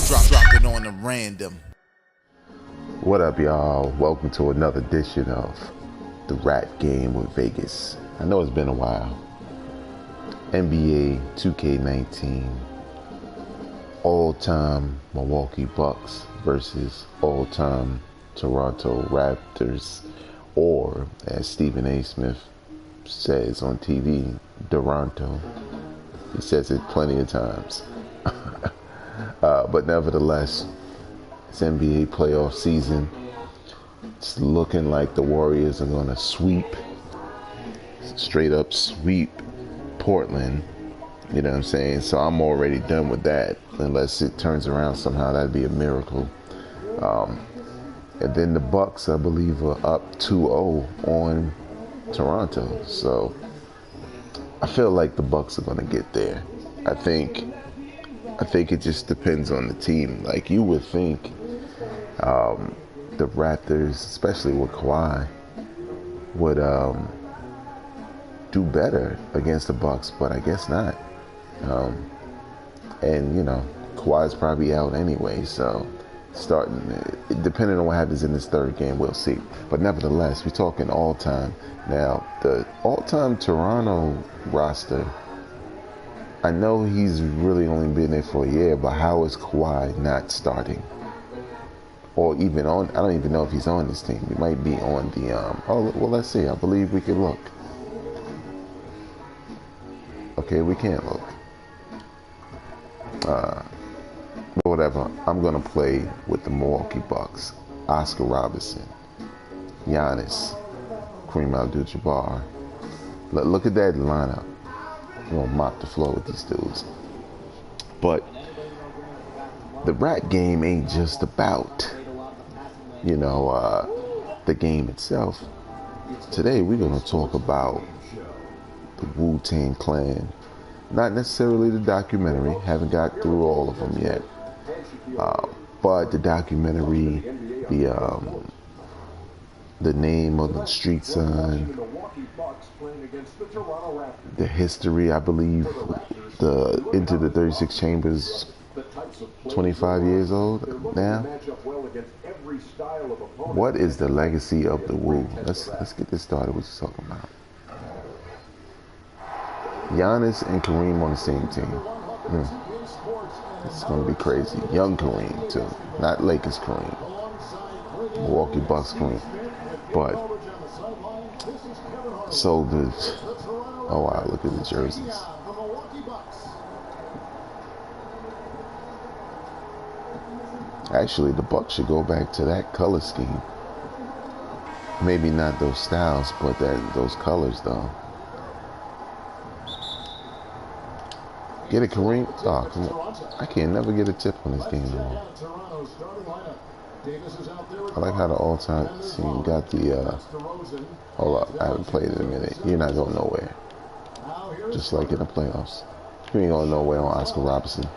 Drop it on them random. What up, y'all? Welcome to another edition of the Rap Game with Vegas. I know it's been a while. NBA 2K19, all-time Milwaukee Bucks versus all-time Toronto Raptors, or as Stephen A. Smith says on TV, Duranto. He says it plenty of times. But nevertheless, it's NBA playoff season. It's looking like the Warriors are going to straight up sweep Portland. You know what I'm saying? So I'm already done with that. Unless it turns around somehow, that'd be a miracle. And then the Bucks, I believe, are up 2-0 on Toronto. So I feel like the Bucks are going to get there. I think it just depends on the team. Like, you would think the Raptors, especially with Kawhi, would do better against the Bucks, but I guess not. And you know, Kawhi's probably out anyway, so depending on what happens in this third game, we'll see. But nevertheless, we're talking all-time. Now, the all-time Toronto roster, I know he's really only been there for a year, but how is Kawhi not starting? Or even on, I don't even know if he's on this team. He might be on the, let's see. I believe we can look. Okay, we can't look. But whatever. I'm going to play with the Milwaukee Bucks. Oscar Robertson, Giannis, Kareem Abdul-Jabbar. Look at that lineup. We're going to mop the floor with these dudes. But the rap game ain't just about, the game itself. Today we're going to talk about the Wu-Tang Clan. Not necessarily the documentary. Haven't got through all of them yet. But the documentary, the name of the street sign, the history, I believe, the Into the 36 Chambers, 25 years old now. What is the legacy of the Wu? Let's get this started. What you talking about? Giannis and Kareem on the same team. It's going to be crazy. Young Kareem, too. Not Lakers Kareem. Milwaukee Bucks Kareem. But, so the, oh wow, look at the jerseys. Actually, the Bucks should go back to that color scheme. Maybe not those styles, but those colors, though. Get it, Kareem? Oh, come on. I can't never get a tip on this game anymore. I like how the all-time team got the, hold up, I haven't played it in a minute. You're not going nowhere. Just like in the playoffs. You ain't going nowhere on Oscar Robertson.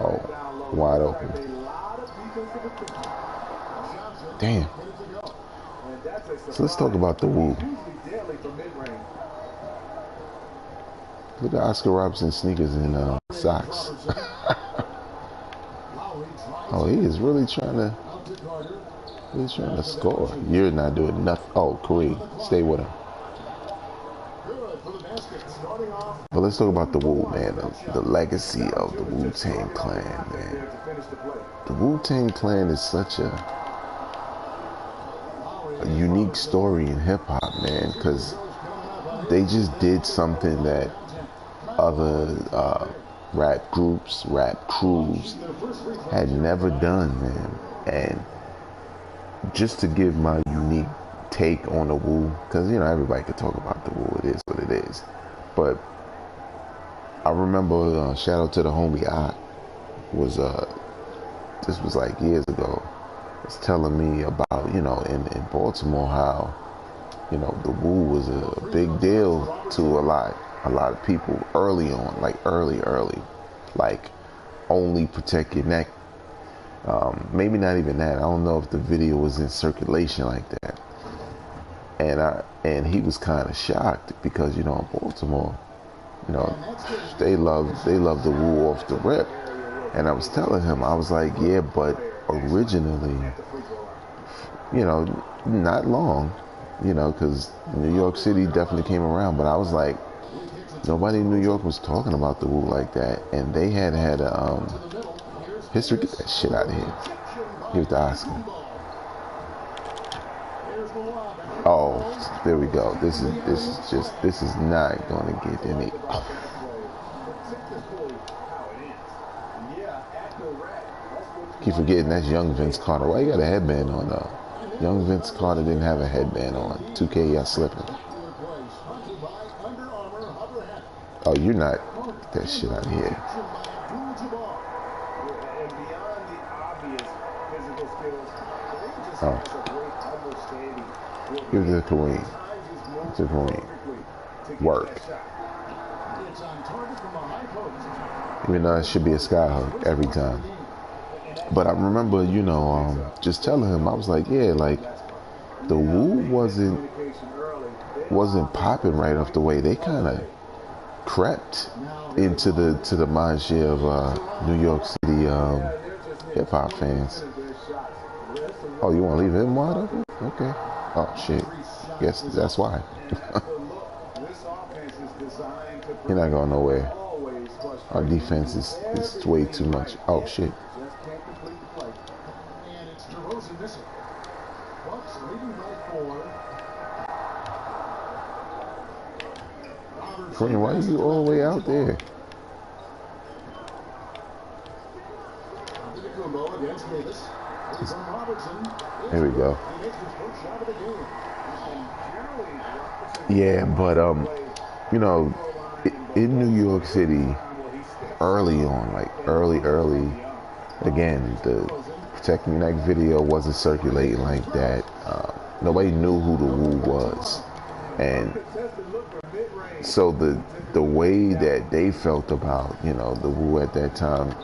Oh, wide open. Damn. So let's talk about the Wu. Look at Oscar Robertson sneakers and socks. Oh, he is really trying to score. You're not doing nothing. Oh, Kareem, stay with him. But let's talk about the Wu, man. The legacy of the Wu-Tang Clan, man. The Wu-Tang Clan is such a unique story in hip-hop, man, because they just did something that other rap groups, rap crews had never done, man. And just to give my unique take on the Wu, because everybody could talk about the Wu, it is what it is, but I remember shout out to the homie I was this was like years ago, was telling me about in Baltimore how the Wu was a big deal to a lot of people early on, like early, like only protect your neck. Maybe not even that. I don't know if the video was in circulation like that. And he was kind of shocked because in Baltimore, you know, they love the Wu off the rip. And I was telling him, I was like, yeah, but originally, you know, not long, you know, because New York City definitely came around, but I was like, nobody in New York was talking about the Wu like that, and they had a history. Get that shit out of here. Here's the Oscar. Oh, there we go. This is not going to get any. Oh. Keep forgetting that's young Vince Carter. Why you got a headband on though? Young Vince Carter didn't have a headband on. 2K, y'all slipping. Oh, you're not. Get that shit out of here. Oh. Give it to the Kareem. To Kareem. Work. Even though it should be a sky hook every time. But I remember, you know, just telling him, I was like, yeah, like the Wu wasn't popping right off the way. They kind of crept into the mind share of New York City hip hop fans. Oh, you want to leave him wide open? Okay. Oh shit. Guess that's why. You're not going nowhere. Our defense is way too much. Oh shit. Kareem, why are you all the way out there? There we go. Yeah, but you know, in New York City, early on, like early, again, the Protect Your Neck video wasn't circulating like that. Nobody knew who the Wu was, and so the way that they felt about, you know, the Wu at that time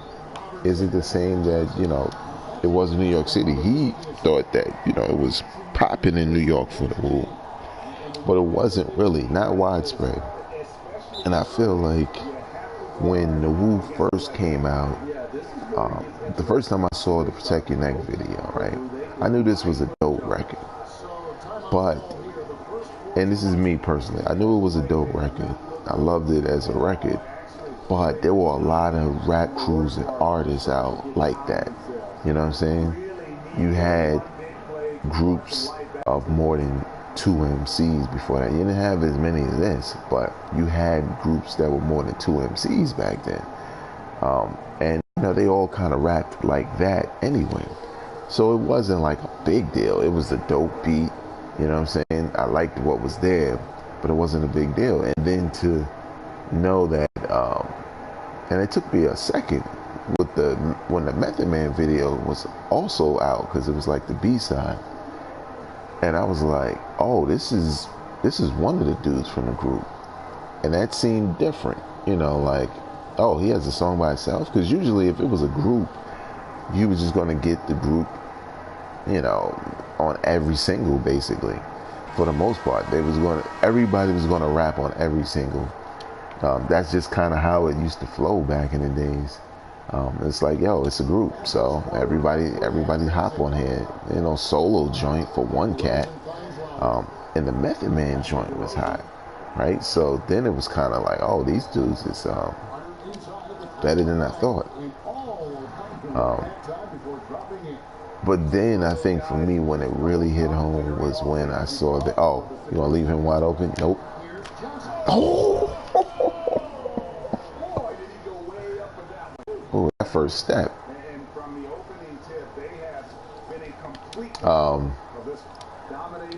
isn't the same that, you know, it was in New York City. He thought that, you know, it was popping in New York for the Wu, but it wasn't really, not widespread. And I feel like when the Wu first came out, the first time I saw the Protect Your Neck video, right, I knew this was a dope record. But, and this is me personally, I knew it was a dope record. I loved it as a record. But there were a lot of rap crews and artists out like that. You know what I'm saying? You had groups of more than 2 MCs before that. You didn't have as many as this, but you had groups that were more than 2 MCs back then. And, you know, they all kind of rapped like that anyway. So it wasn't like a big deal. It was a dope beat. You know what I'm saying? I liked what was there, but it wasn't a big deal. And then to know that, and it took me a second with when the Method Man video was also out, because it was like the B-side, and I was like, oh, this is one of the dudes from the group, and that seemed different, you know, like, oh, he has a song by himself, because usually if it was a group, you was just going to get the group, you know, on every single, basically. For the most part, everybody was going to rap on every single. That's just kind of how it used to flow back in the days. It's like, yo, it's a group, so everybody hop on here. You know, solo joint for one cat, and the Method Man joint was hot, right? So then it was kind of like, oh, these dudes is better than I thought. But then I think for me, when it really hit home was when I saw that, oh, you want to leave him wide open? Nope. Oh! Oh, that first step.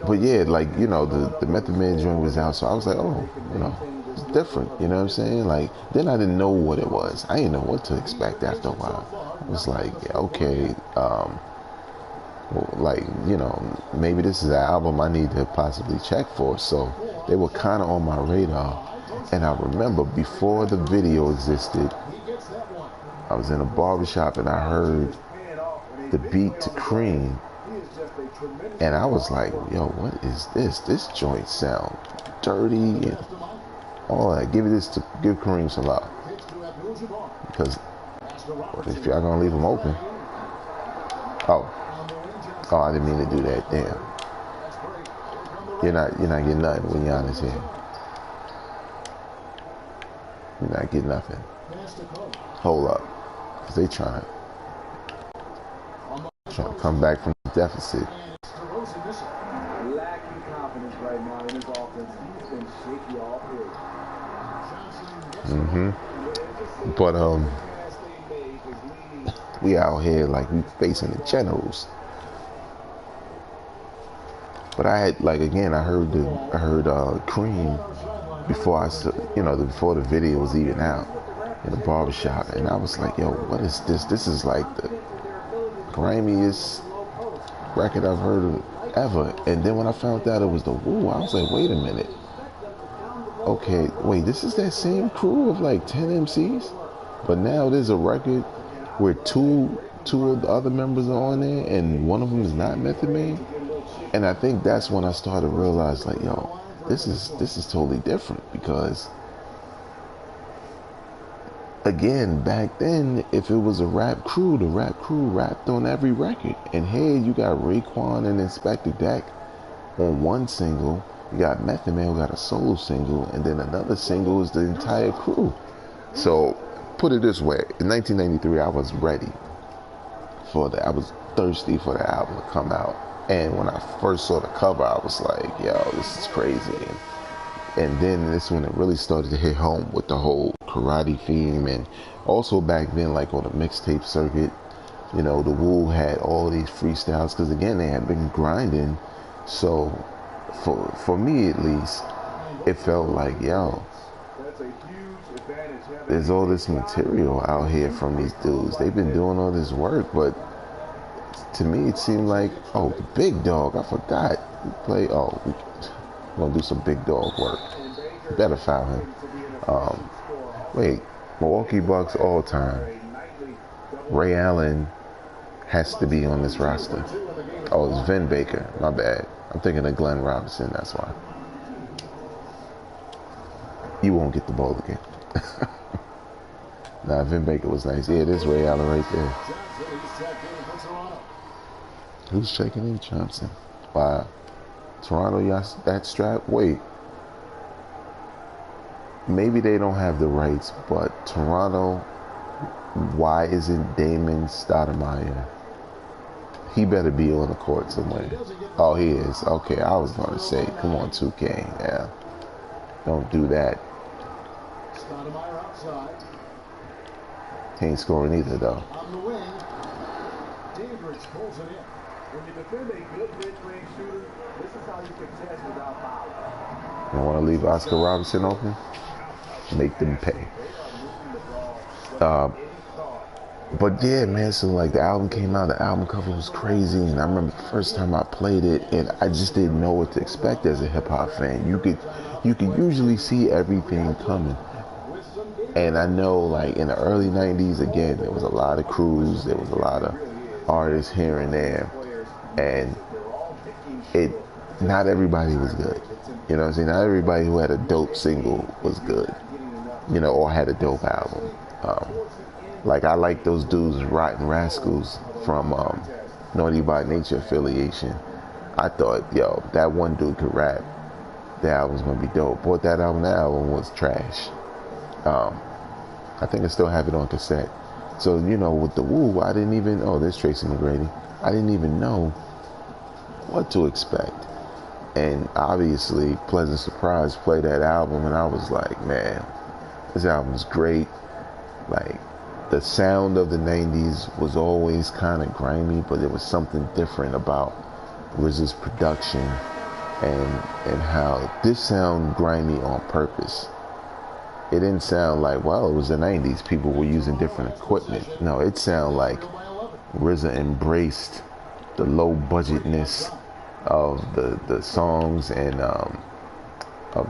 But yeah, like, you know, the Method Man joint was out, so I was like, oh, you know, it's different, you know what I'm saying? Like, then I didn't know what it was. I didn't know what to expect after a while. It was like, okay, like, you know, maybe this is an album I need to possibly check for. So they were kind of on my radar. And I remember before the video existed, I was in a barbershop and I heard the beat to Cream, and I was like, yo, what is this? This joint sound dirty and all that. Give Kareem some love. Because if y'all gonna leave him open. Oh, I didn't mean to do that. Damn. You're not getting nothing when Giannis here. You're not getting nothing. Hold up. Because they trying to come back from the deficit. Lacking confidence right now in his offense. He's been shaky all period. But we out here like we facing the generals. But I had I heard Cream before before the video was even out in the barbershop, and I was like, yo, what is this? This is like the grimiest record I've heard of ever. And then when I found out it was the Wu, I was like, wait a minute. Okay, wait, this is that same crew of like 10 MCs? But now there's a record where two of the other members are on there and one of them is not Method Man. And I think that's when I started to realize, like, yo, this is totally different, because again, back then, if it was a rap crew, the rap crew rapped on every record. And here you got Raekwon and Inspector Deck on one single. You got Method Man who got a solo single, and then another single is the entire crew. So put it this way, in 1993, I was ready for that. I was thirsty for the album to come out. And when I first saw the cover, I was like, yo, this is crazy. And then this when it really started to hit home with the whole karate theme. And also back then, like on the mixtape circuit, the Wu had all these freestyles, because again, they had been grinding. So for me at least, it felt like, yo, there's all this material out here from these dudes. They've been doing all this work, but to me it seemed like, oh, the Big Dog, I forgot. We're gonna do some Big Dog work. Better foul him. Wait, Milwaukee Bucks all-time. Ray Allen has to be on this roster. Oh, it's Vin Baker, my bad. I'm thinking of Glenn Robinson, that's why. You won't get the ball again. Nah, Vin Baker was nice. Yeah, this Ray Allen right there. Who's checking in? Johnson. Wow. Toronto, y'all that strap? Wait. Maybe they don't have the rights, but Toronto, why isn't Damon Stoudemire? He better be on the court somewhere. Oh, he is. Okay, I was going to say, come on, 2K. Yeah. Don't do that. He ain't scoring either, though. When you defend a good mid-range shooter, this is how you contest without foul. You want to leave Oscar Robinson open? Make them pay. But yeah, man, so like the album came out, the album cover was crazy, and I remember the first time I played it, and I just didn't know what to expect as a hip-hop fan. You could usually see everything coming. And I know, like, in the early 90s, again, there was a lot of crews, there was a lot of artists here and there, and not everybody was good. You know what I'm saying? Not everybody who had a dope single was good, or had a dope album. Like, I like those dudes, Rotten Rascals, from Naughty by Nature affiliation. I thought, yo, that one dude could rap. The album's gonna be dope. Bought that album, the album was trash. I think I still have it on cassette. So, with the Wu, I didn't even, there's Tracy McGrady. I didn't even know what to expect. And obviously, pleasant surprise, play that album, and I was like, man, this album is great. Like, the sound of the 90s was always kind of grimy, but there was something different about RZA's production and how this sound grimy on purpose. It didn't sound like, well, it was the 90s, people were using different equipment. No, it sounded like RZA embraced the low budgetness of the songs and of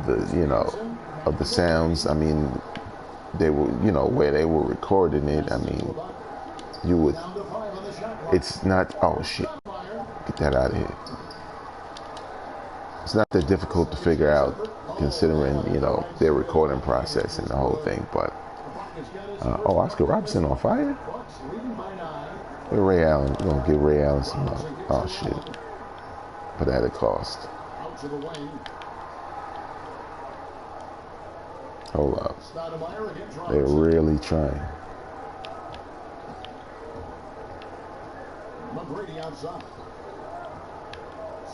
the sounds. I mean, they were, where they were recording it. I mean, it's not, oh shit, get that out of here. It's not that difficult to figure out considering, you know, their recording process and the whole thing. But oh, Oscar Robertson on fire? Hey, Ray Allen, we're gonna give Ray Allen some oh shit. But at a cost. Hold up. They're really trying. McGrady outside.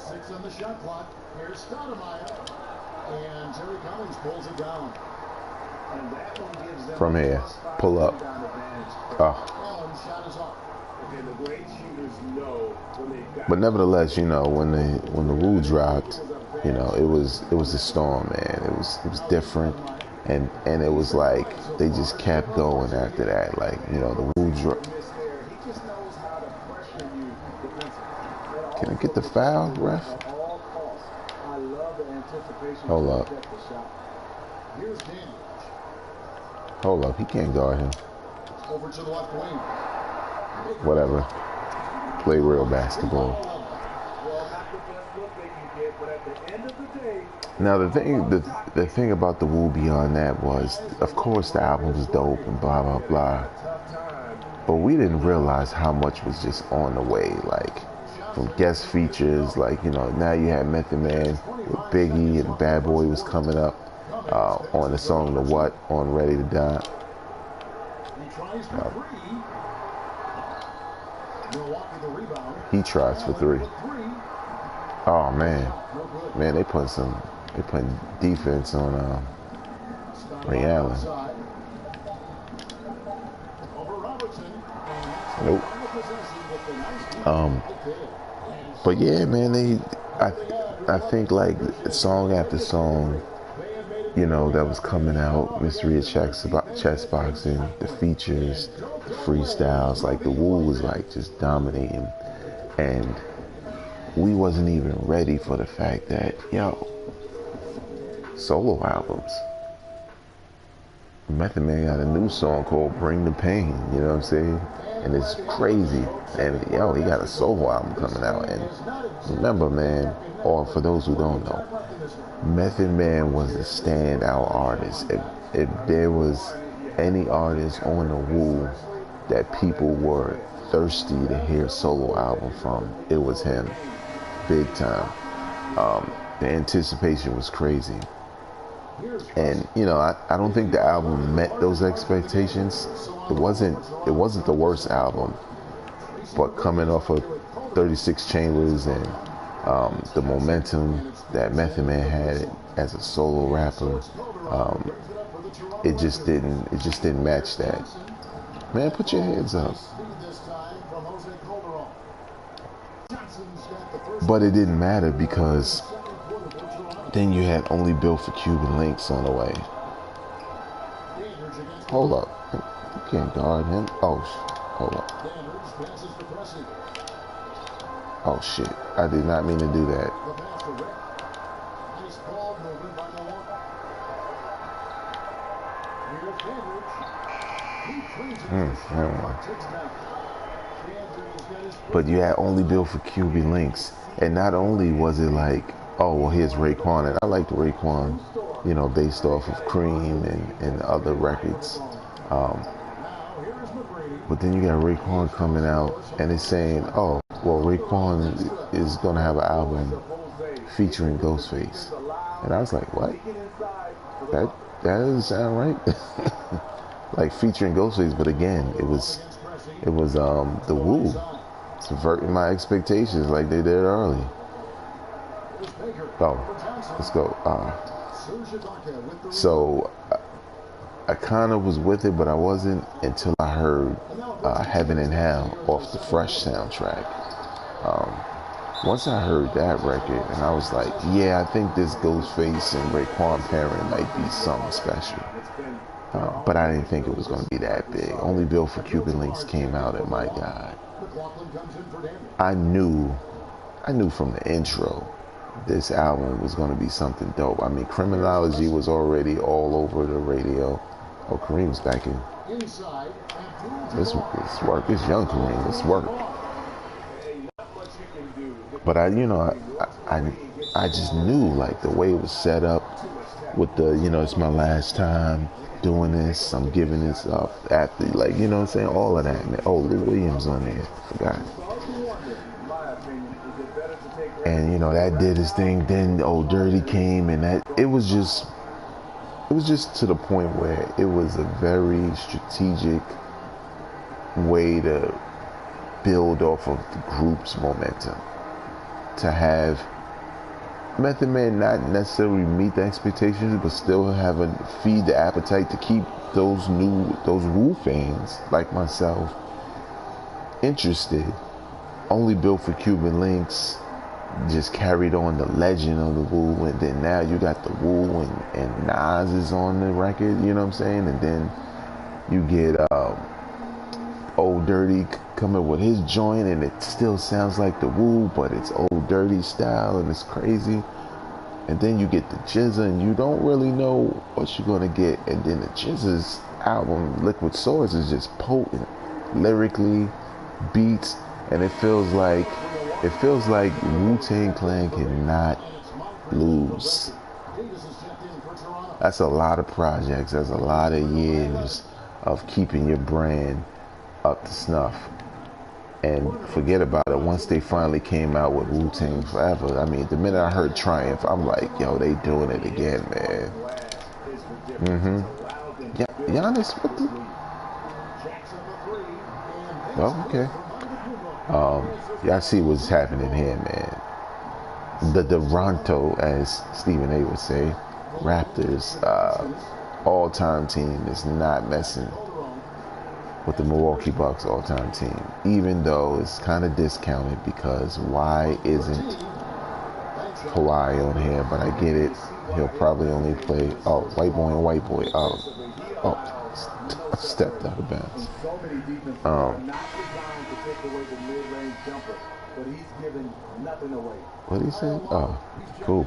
6 on the shot clock. Here's Stoudemire. And Terry Collins pulls it down. And that one gives them From here. Pull up. Oh. Allen's shot is off. Okay, the great shooters know when they got. But nevertheless, you know, when the Wu dropped, you know, it was a storm, man. It was different, and it was like they just kept going after that. Like, you know, the Wu drop. Can I get the foul, ref? Hold up. Hold up, he can't guard him. Over to the left wing. Whatever. Play real basketball. Now the thing about the Wu beyond that was, of course, the album was dope and blah blah blah. But we didn't realize how much was just on the way. Like, from guest features, like, you know, now you had Method Man with Biggie, and Bad Boy was coming up on the song The What on Ready to Die. He tries for 3. Oh man, they putting defense on Ray Allen. Nope. But yeah, man, I think like song after song, you know, that was coming out, Mystery of Chess Boxing, the features, the freestyles, like the Wu was like just dominating, and we wasn't even ready for the fact that, yo, solo albums. Method Man got a new song called Bring the Pain, you know what I'm saying? And it's crazy. And yo, he got a solo album coming out. And remember, man, or for those who don't know, Method Man was a standout artist. If there was any artist on the Wu that people were thirsty to hear a solo album from, it was him. Big time. The anticipation was crazy. And, you know, I don't think the album met those expectations. It wasn't the worst album, but coming off of 36 Chambers and the momentum that Method Man had as a solo rapper, it just didn't match that. Man, put your hands up. But it didn't matter because then you had Only Built for Cuban Links on the way. Hold up. You can't guard him. Oh, hold up. Oh, shit. I did not mean to do that. But you had Only Built for Cuban Links. And not only was it like, oh, well, here's Raekwon. And I liked Raekwon, you know, based off of Cream and other records. But then you got Raekwon coming out and it's saying, oh, well, Raekwon is going to have an album featuring Ghostface. And I was like, what? That doesn't sound right. Like featuring Ghostface, but again, it was the Wu subverting my expectations like they did early. Oh, let's go. So I kind of was with it, but I wasn't until I heard Heaven and Hell off the Fresh soundtrack. Once I heard that record, and I was like, yeah, I think this Ghostface and Raekwon pairing might be something special. But I didn't think it was going to be that big. Only Built for Cuban Links came out, and my God, I knew from the intro this album was going to be something dope. I mean, Criminology was already all over the radio. Oh, Kareem's back in. Let's work. It's young Kareem. Let's work. But I just knew, like, the way it was set up, with the, it's my last time doing this. I'm giving this up after, like, you know what I'm saying? All of that, man. Oh, Lou Williams on there. Forgot. And, that did his thing. Then Old Dirty came, and it was just to the point where it was a very strategic way to build off of the group's momentum. To have Method Man not necessarily meet the expectations, but still feed the appetite to keep those Wu fans like myself interested. Only built for Cuban links, just carried on the legend of the Wu, and then now you got the Wu and Nas is on the record, you know what I'm saying? And then you get Old Dirty coming with his joint, and it still sounds like the Wu, but it's Old Dirty style, and it's crazy. And then you get the Jizza, and you don't really know what you're gonna get. And then the Jizza's album, Liquid Swords, is just potent, lyrically, beats, and it feels like Wu-Tang Clan cannot lose. That's a lot of projects. That's a lot of years of keeping your brand up to snuff. And forget about it. Once they finally came out with Wu-Tang Forever, I mean, the minute I heard Triumph, I'm like, yo, they doing it again, man. Yeah, Giannis, what the? Well, okay. Y'all see what's happening here, man. The Toronto, as Stephen A would say, Raptors, all-time team is not messing with the Milwaukee Bucks all-time team, even though it's kind of discounted because why isn't Kawhi on here? But I get it. He'll probably only play. Oh, white boy and white boy. Stepped out of bounds. What did he say? Oh, cool.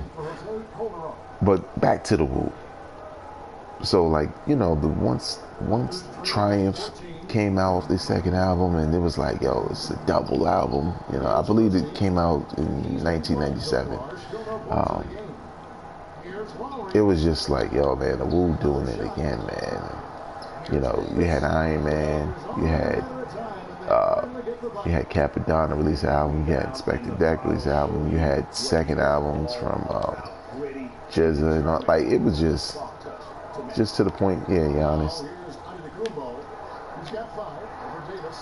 But back to the Wu. So, like, once Triumph came out with the second album, and it was like, yo, it's a double album. I believe it came out in 1997. It was just like, yo, man, the Wu doing it again, man. You had Iron Man, you had Capadonna release an album, you had Inspector Deck release an album, you had second albums from Jizza, and all. Like, it was just to the point. Yeah, Giannis. He's got 5 over Davis.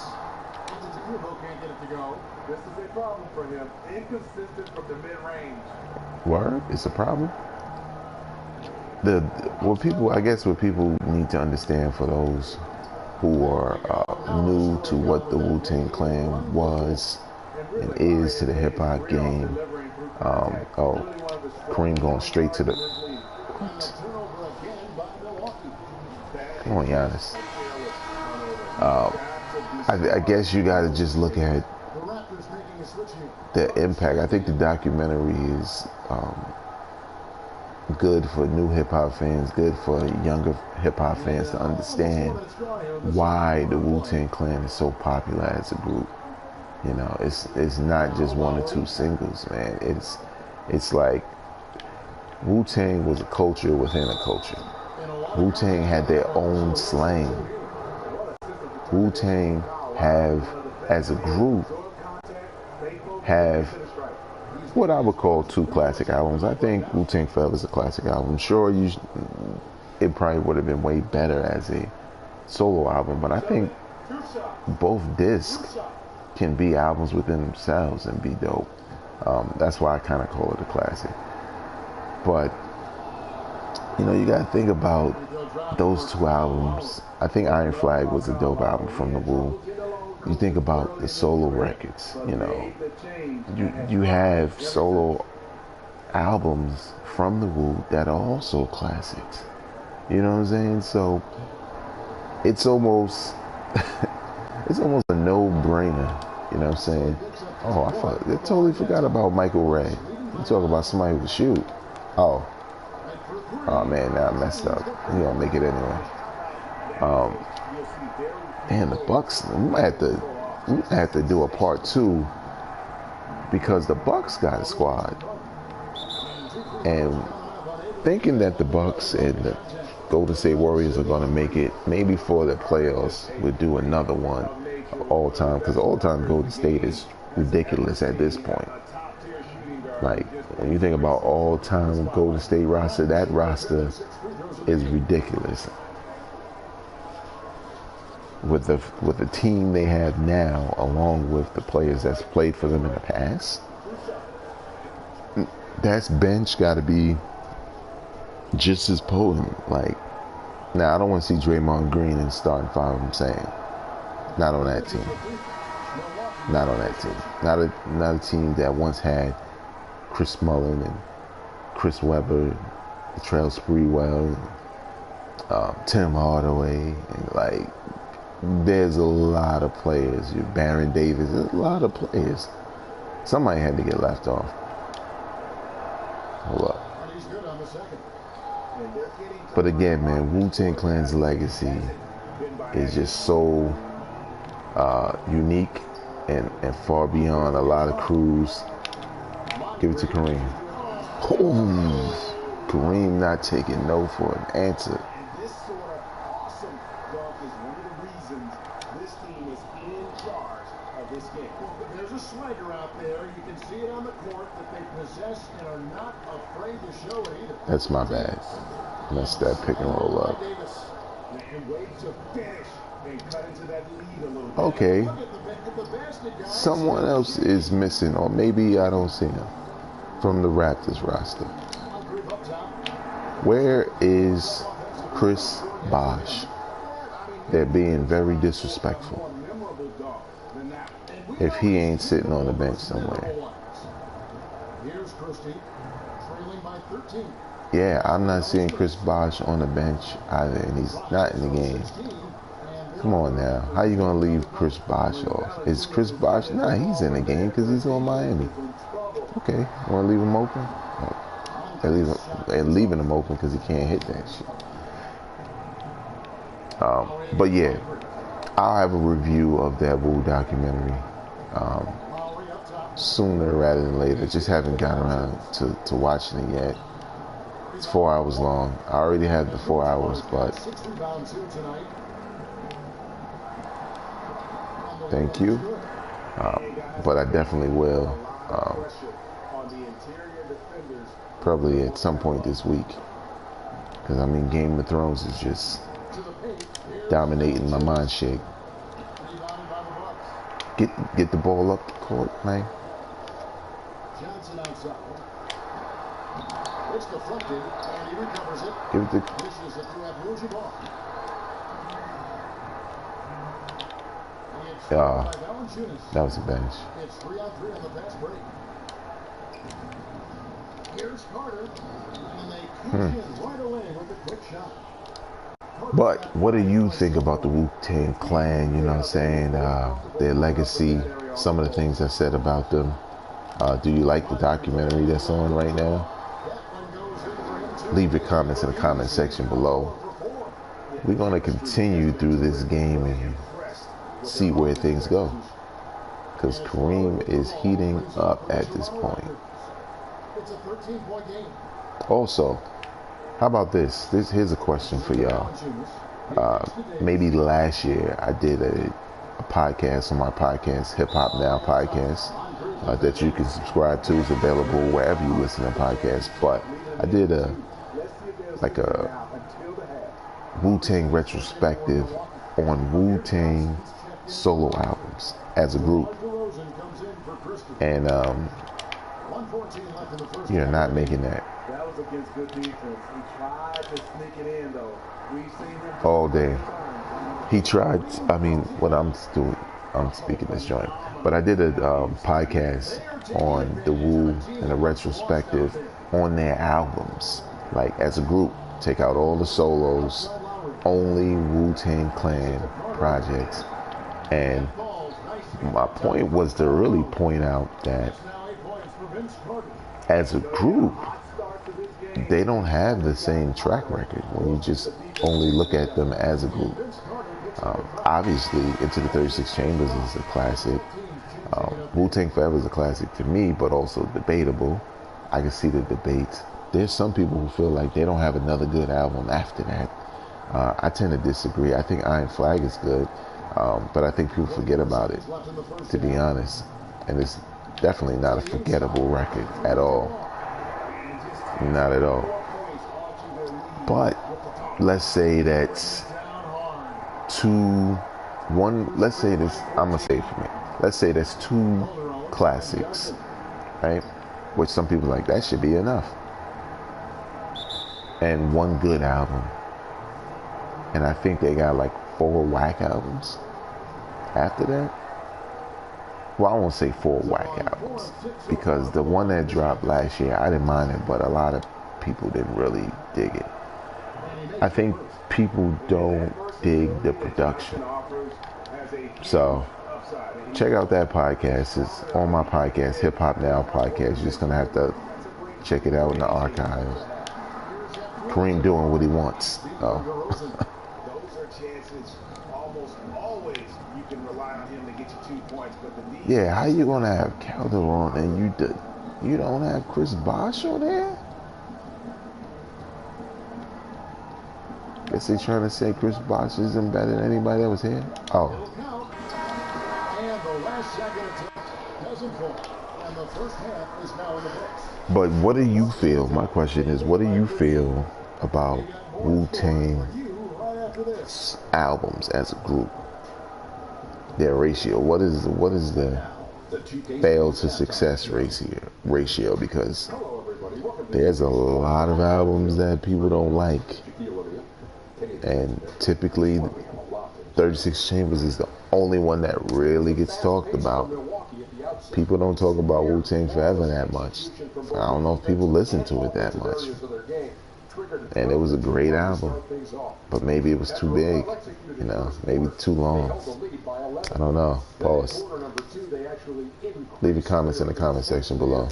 Antetokounmpo can't get it to go. This is a problem for him. Inconsistent from the mid-range. Word? It's a problem? What people need to understand, for those who are new to what the Wu-Tang Clan was and is to the hip-hop game. Kareem going straight to the... What? Come on, Giannis. I guess you got to just look at the impact. I think the documentary is good for new hip-hop fans, good for younger hip-hop fans to understand why the Wu-Tang Clan is so popular as a group. It's not just one or two singles, man. It's like Wu-Tang was a culture within a culture. Wu-Tang had their own slang. Wu-Tang as a group, have what I would call 2 classic albums. I think Wu-Tang Forever is a classic album. Sure, it probably would have been way better as a solo album, but I think both discs can be albums within themselves and be dope. That's why I kind of call it a classic. But you got to think about those 2 albums. I think Iron Flag was a dope album from the Wu. You think about the solo records, you have solo albums from the Wu that are also classics. You know what I'm saying? So it's almost a no-brainer. You know what I'm saying? Oh, I totally forgot about Michael Ray. You talk about somebody who can shoot. Oh man, now I messed up. He gonna make it anyway. And the Bucks, we might have to do a part 2 because the Bucks got a squad, and thinking that the Bucks and the Golden State Warriors are going to make it, maybe for the playoffs, we'll do another one of all time, because all time Golden State is ridiculous at this point. Like, when you think about all time Golden State roster, that roster is ridiculous. With the team they have now, along with the players that's played for them in the past, that's bench got to be just as potent. Like, now I don't want to see Draymond Green in starting five. I'm saying, not on that team. Not on that team. Not a team that once had Chris Mullin and Chris Webber, Latrell Sprewell, Tim Hardaway, and like, there's a lot of players. Baron Davis, there's a lot of players. Somebody had to get left off. Hold up. But again, man, Wu-Tang Clan's legacy is just so unique and far beyond a lot of crews. Give it to Kareem. Oh, Kareem not taking no for an answer. This sort of awesome dunk is one of the reasons this team is in charge of this game. There's a swagger out there. You can see it on the court that they possess and are not afraid to show it either. That's my bad. Mess that pick and roll up. Okay. Someone else is missing, or maybe I don't see him, from the Raptors roster. Where is Chris Bosh? They're being very disrespectful. If he ain't sitting on the bench somewhere. Yeah, I'm not seeing Chris Bosh on the bench either, and he's not in the game. Come on now. How you going to leave Chris Bosh off? Is Chris Bosh? Nah, he's in the game because he's on Miami. Okay, you want to leave him open? They're leaving him open because he can't hit that shit. But yeah, I'll have a review of that Wu documentary sooner rather than later. Just haven't gotten around to watching it yet. It's 4 hours long. I already had the 4 hours, but thank you. But I definitely will. Probably at some point this week. Because, I mean, Game of Thrones is just dominating my mind shake. Get the ball up the court, man. It's deflected, and he recovers it. Give it to... This is a threat. that was a bench. It's 3-on-3 on the fast break. Here's Carter, and they come in right away with a quick shot. But what do you think about the Wu-Tang Clan? You know what I'm saying? Their legacy, some of the things I said about them. Do you like the documentary that's on right now? Leave your comments in the comment section below. We're going to continue through this game and see where things go. Because Kareem is heating up at this point. Also, how about this? Here's a question for y'all. Maybe last year I did a podcast on my podcast, Hip Hop Now podcast, that you can subscribe to. Is available wherever you listen to podcasts. But I did a Wu-Tang retrospective on Wu-Tang solo albums as a group. And you're not making that. That was against good defense. He tried to sneak it in, though. We've seen him all day. He tried. I mean, what I'm doing, I'm speaking this joint. But I did a podcast on the Wu and a retrospective on their albums, like as a group. Take out all the solos, only Wu-Tang Clan projects. And my point was to really point out that as a group, they don't have the same track record when you just only look at them as a group. Obviously, Into the 36 Chambers is a classic. Wu-Tang Forever is a classic to me, but also debatable. I can see the debates there's some people who feel like they don't have another good album after that. I tend to disagree. I think Iron Flag is good, but I think people forget about it, to be honest. And it's definitely not a forgettable record at all. Not at all. But let's say that's let's say this, I'm going to say it for me. Let's say that's 2 classics, right? Which some people are like, that should be enough. And 1 good album. And I think they got like 4 whack albums after that. Well, I won't say 4 whack albums, because the one that dropped last year, I didn't mind it, but a lot of people didn't really dig it. I think people don't dig the production. So check out that podcast. It's on my podcast, Hip Hop Now podcast. You're just going to have to check it out in the archives. Kareem doing what he wants. Yeah, how you gonna have Calderon and you don't have Chris Bosh on there? Guess they trying to say Chris Bosh isn't better than anybody that was here. Oh. And the last second attempt doesn't fall. And the first half is now in the books. But what do you feel? My question is, what do you feel about Wu-Tang albums as a group? Their ratio. What is the fail to success ratio? Because there's a lot of albums that people don't like, and typically 36 Chambers is the only one that really gets talked about. People don't talk about Wu-Tang Forever that much. I don't know if people listen to it that much. And it was a great album, but maybe it was too big, maybe too long. I don't know. Pause. Leave your comments in the comment section below.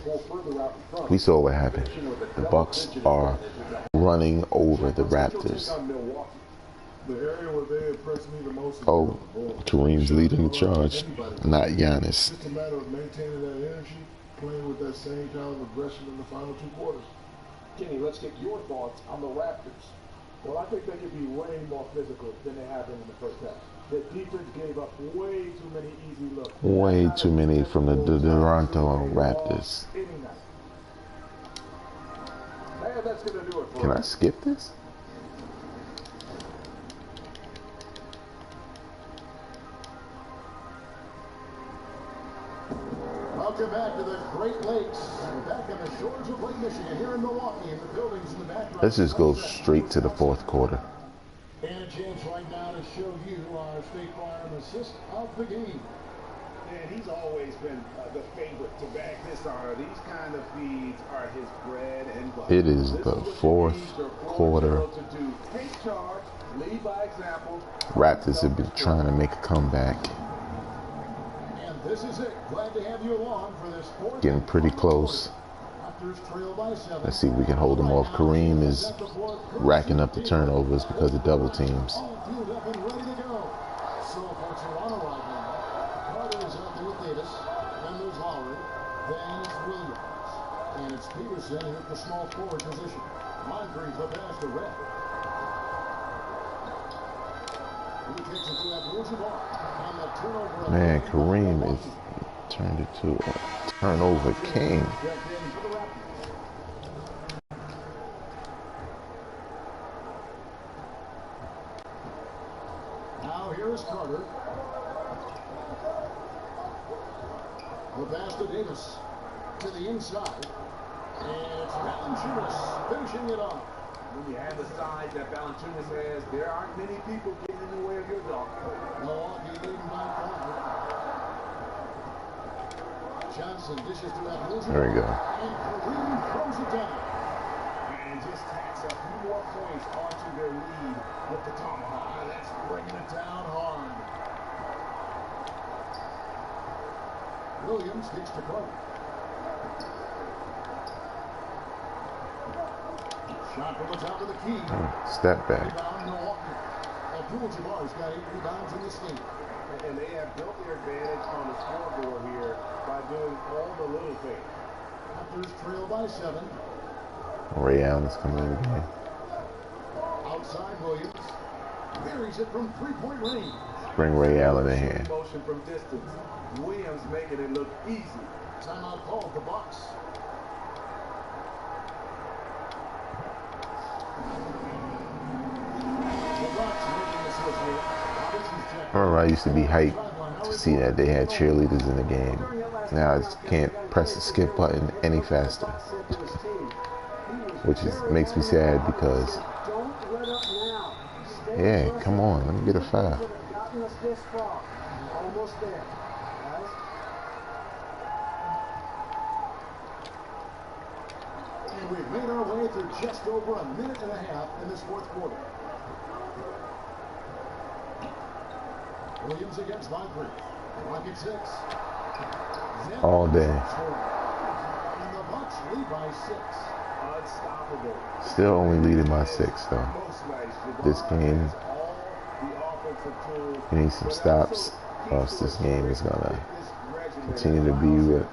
We saw what happened. The Bucks are running over the Raptors. Oh, Kareem's leading the charge, not Giannis. It's a matter of maintaining that energy, playing with that same kind of aggression in the final 2 quarters. Kenny, let's get your thoughts on the Raptors. Well, I think they could be way more physical than they have been in the first half. The defense gave up way too many easy looks. Way too many from the Toronto Raptors. And that's going to do it for Can I skip this? Welcome back to the Great Lakes. We're back on the shores of Lake Michigan, here in Milwaukee, and the buildings in the background. Let's just go straight to the 4th quarter. And a chance right now to show you our State Farm assist of the game. And he's always been the favorite to bag this honor. These kind of feeds are his bread and butter. It is the 4th quarter. Take charge, lead by example. Raptors have been trying to make a comeback. This is it. Glad to have you along for this 4th. Getting pretty close. Let's see if we can hold them off. Kareem is racking up the turnovers because of double teams. And it's Peterson at the small forward position. Moncrief the pass to Red. He kicks it to Abdul-Jabbar. And the turnover. Man, Kareem is turned into a turnover king. Now here is Carter. The pass to Davis. To the inside. And it's Valanciunas finishing it off. When you have the size that Valanciunas has, there aren't many people getting in the way of your dog. Milwaukee leading by 5. Johnson dishes to that. There we go. And Kareem throws it down. And just tacks a few more points onto their lead with the tomahawk. That's bringing it down hard. Williams gets to Carter. Shot from the top of the key. Step back. Abdul-Jabbar's got 8 rebounds in this game. And they have built their advantage on the scoreboard here by doing all the little things. Raptors trail by 7. Ray Allen's coming in the game. Outside Williams. Buries it from three-point range. Bring Ray Allen in here. Motion from distance. Williams making it look easy. Timeout called the Bucks. I remember I used to be hyped to see that they had cheerleaders in the game. Now I just can't press the skip button any faster. Which makes me sad because, yeah, come on, let me get a foul. And we've made our way through just over a minute and a half in this fourth quarter. Williams against Moncrief. Rocket 6. All day. And the Bucks lead by 6. Unstoppable. Still only leading by 6 though. This game, you need some stops, or else this game is gonna continue to be with.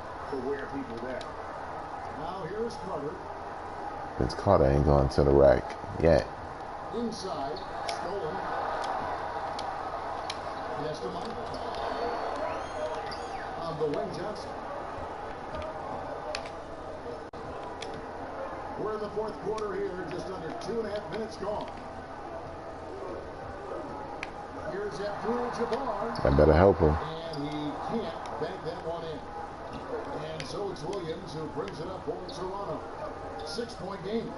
Now here's Carter. Vince Carter ain't going to the rack yet. Inside, stolen. Yes, to Mike. On the wing, Johnson. We're in the fourth quarter here, just under 2.5 minutes gone. Here's Abdul-Jabbar. I better help him. And he can't bank that one in. And so it's Williams who brings it up for Toronto. 6-point game.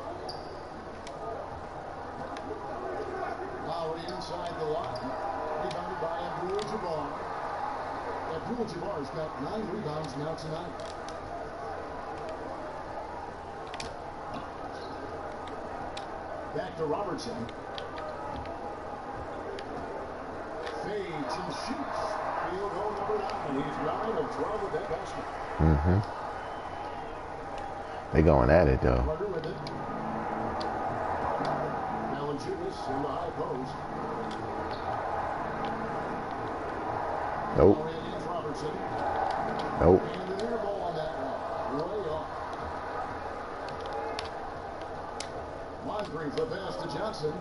Lowry inside the line. Rebounded by Abdul-Jabbar. Abdul-Jabbar's got 9 rebounds now tonight. Back to Robertson. Fades and shoots. Field goal number 9. He's 9 of 12 with that basket. They going at it though. Carter with it. Valanciunas in the high post. Nope. Lowry against Robertson. Nope. And an air ball on that one. Way off. Moncrief the pass to Johnson.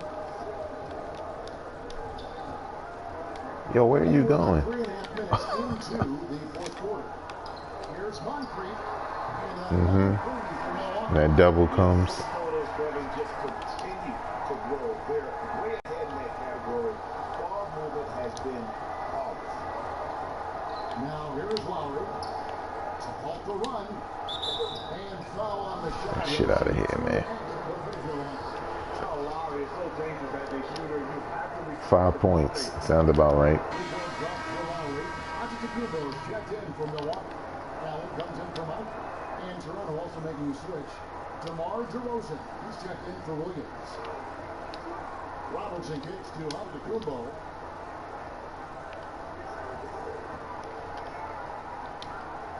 Yo, where are you going? 3.5 minutes into the fourth quarter. Here's Moncrief. That double comes. Photos building just continue to grow. They're way ahead in that category. Ball movement has been flawless. Now here's Lowry. Off the run. And foul on the shot. Shit out of here, man. Lowry is so dangerous as a shooter. You have to 5 points. Sound about right. Antetokounmpo checked in for Milwaukee. Allen comes in for Mike. And Toronto also making a switch. DeMar DeRozan, he's checked in for Williams. Robertson kicks to Antetokounmpo.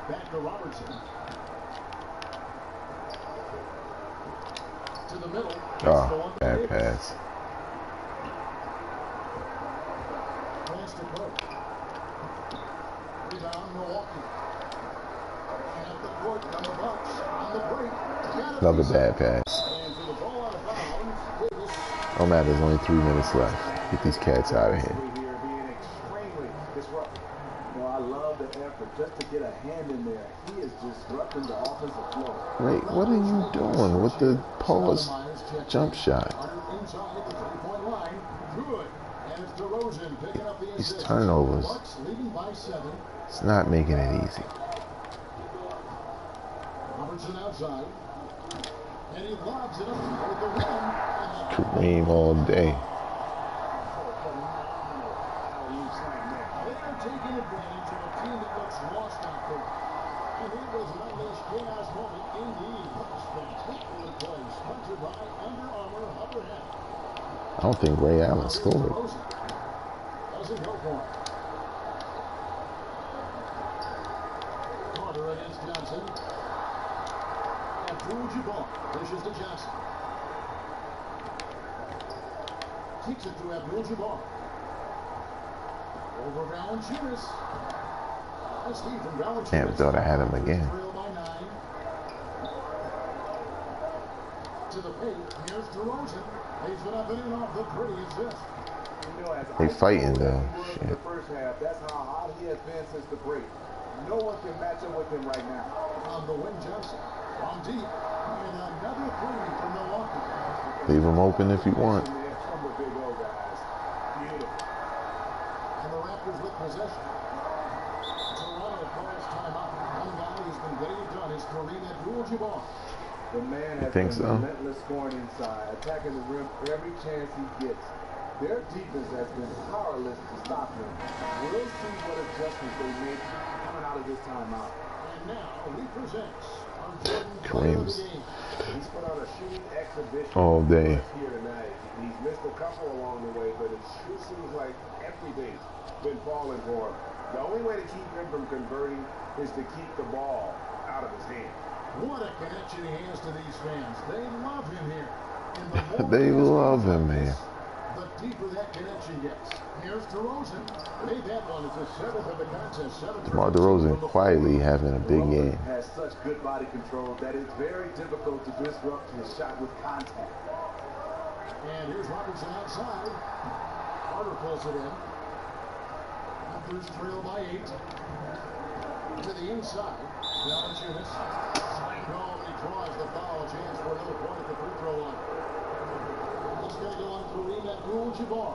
Back to Robertson. To the middle. Oh, bad pass. Pass to Cook. Rebound Milwaukee. And up the court come the Bucks on the break. Another bad pass. And for the ball out of bounds, Davis. No matter, there's only 3 minutes left. Get these cats out of here. Here being extremely disruptive. You know, I love the effort just to get a hand in there. He is disrupting the offensive flow. Wait, what are you doing with the pause jump shot? Inside the three-point line. Good. And it's DeRozan picking up the These assist. turnovers. Bucks leading by 7. It's not making it easy. Robertson outside. And he lobs it up with the run. Kareem all day. They're taking advantage of a team that looks lost out there. And it was an unleashed chaos moment indeed. Spectacular play sponsored by Under Armour Hoverhead. I don't think Ray Allen scored. Doesn't go for it. Carter against Johnson. Abdul-Jabbar pushes to Johnson. Keeps it to Abdul-Jabbar. Over Valanciunas. Damn, thought I had him again. to the paint. Here's DeRozan. He's been up and in off the pretty assist. They fighting though. In the first half, that's how hot he has been since the break. No one can match up with him right now. On the wing, Johnson. On deep. And another three from Milwaukee. Leave him open if you want. From the big O guys. Beautiful. And the Raptors with possession. Toronto calls timeout. One guy who's been getting it done is Kareem Abdul-Jabbar. The man has Think been so? relentless scoring inside, attacking the rim every chance he gets. Their defense has been powerless to stop him. We'll see what adjustments they make coming out of this timeout. And now he presents our Jordan Kareem's He's put on a shooting exhibition all day. here tonight. He's missed a couple along the way, but it sure seems like everything's been falling for him. The only way to keep him from converting is to keep the ball out of his hand. What a connection he has to these fans. They love him here. And the more They he has love won him, this, man. the deeper that connection gets. Here's DeRozan. Made that one. It's the seventh of the contest. DeMar DeRozan quietly having a big game. Has such good body control that it's very difficult to disrupt his shot with contact. And here's Robertson outside. Carter pulls it in. Raptors trail by 8. To the inside. Valanciunas. Slam home. He draws the foul. Chance for another point at the free throw line. It's going to go on Kareem Abdul-Jabbar.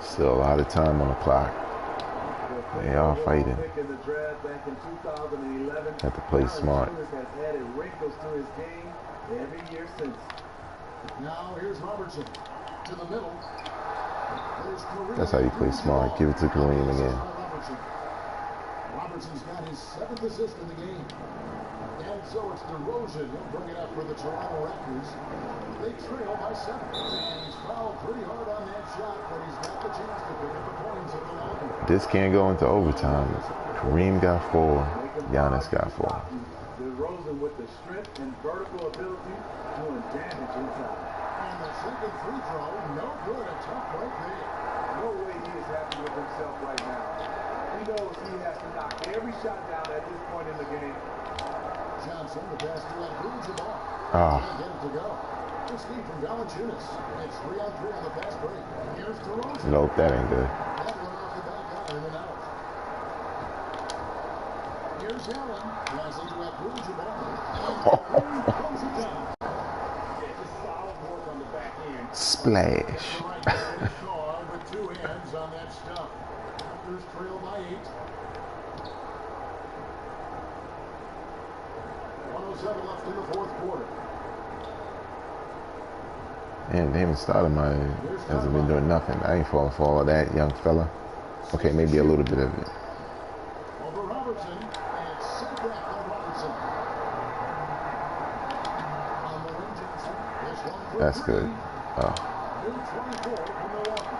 Still a lot of time on the clock. They are fighting. Have to play smart. Has added wrinkles to his game every year since. Now here's Robertson to the middle. That's how you play smart. Give it to Kareem again. Robertson's got his 7th assist in the game. And so it's DeRozan. He'll bring it up for the Toronto Raptors. They trail by 7. And he's fouled pretty hard on that shot, but he's got the chance to pick up the points at the line. This can't go into overtime. Kareem got 4. Giannis got 4. DeRozan with the strength and vertical ability doing damage inside. And the second free throw, no good. A tough break there. No way he is happy with himself right now. He knows he has to knock every shot down at this point in the game. Johnson, the pass to Abdul-Jabbar. Ah. Can't get it to go. Good speed from Valanciunas. It's 3-on-3 on the fast break. Here's DeRozan. Nope, that ain't good. That one off the back iron and out. Here's Allen. Passing to Abdul-Jabbar. And close it down. Just solid work on the back end. Splash. Shaw with 2 hands on that stuff. Raptors trail by 8. 107 left in the 4th quarter. Man, they haven't started mine. Hasn't been doing nothing. I ain't falling for all of that, young fella. Okay, maybe a little bit of it. Over Robertson, and sent back by Robertson. On the wing, Johnson. This one for That's 3. good. Oh. New 24 from Milwaukee.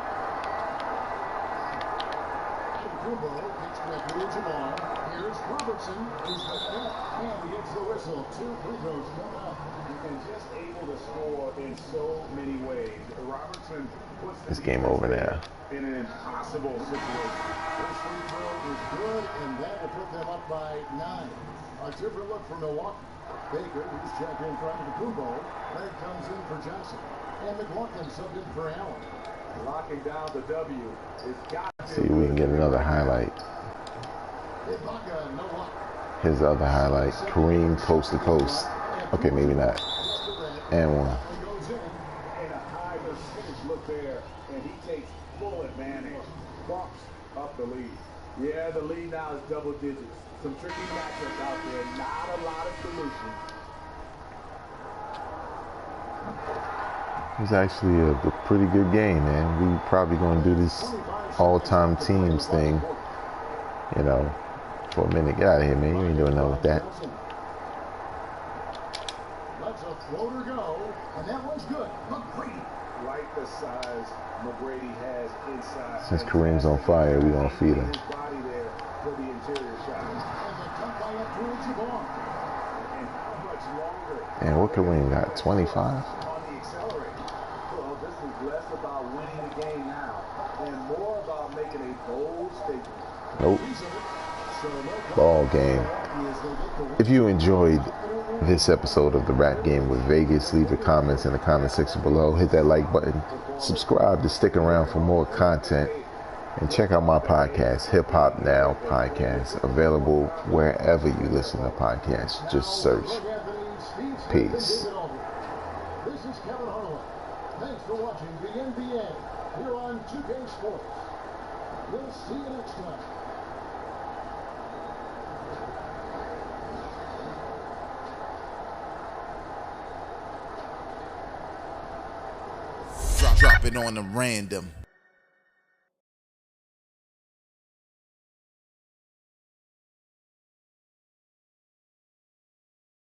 Kumbo picks back to Jabbar. Here's Robertson, who's got that, and he gets the whistle. 2 free throws come up. And just able to score in so many ways. Robertson puts This game over now. in an impossible situation. First free throw is good, and that will put them up by 9. A different look for Milwaukee. Baker, who's checked in front of the Kumbo. Red comes in for Johnson. And McLaughlin subbed in for Allen. Locking down the W. It's got to See if we can get another highlight. Ibaka, no luck. Here's the other highlight. Kareem coast to coast. Okay, maybe not. And 1. goes in a high percentage look there, and he takes full advantage. Bumps up the lead. Yeah, the lead now is double digits. Some tricky matchups out there. Not a lot of solutions. It was actually a pretty good game, man. We probably going to do this all-time teams thing, you know, for a minute. Get out of here, man. You ain't doing nothing with that. Let's a floater go, and that one's good. McGrady. Like the size McGrady has inside. Since Kareem's on fire, we going to feed him. His body there for the interior shot. And the cut by Abdul-Jabbar. And how much longer? And what Kareem got? 25? On the accelerator. Well, this is less about winning the game now and more about making a bold statement. Nope. Ball game. If you enjoyed this episode of the Rap Game with Vegas, leave your comments in the comment section below. Hit that like button. Subscribe to stick around for more content. And check out my podcast, Hip Hop Now Podcast, available wherever you listen to podcasts. Just search. Peace. This is Kevin Harlan. Thanks for watching the NBA here on 2K Sports. We'll see you next time. Drop it on the random.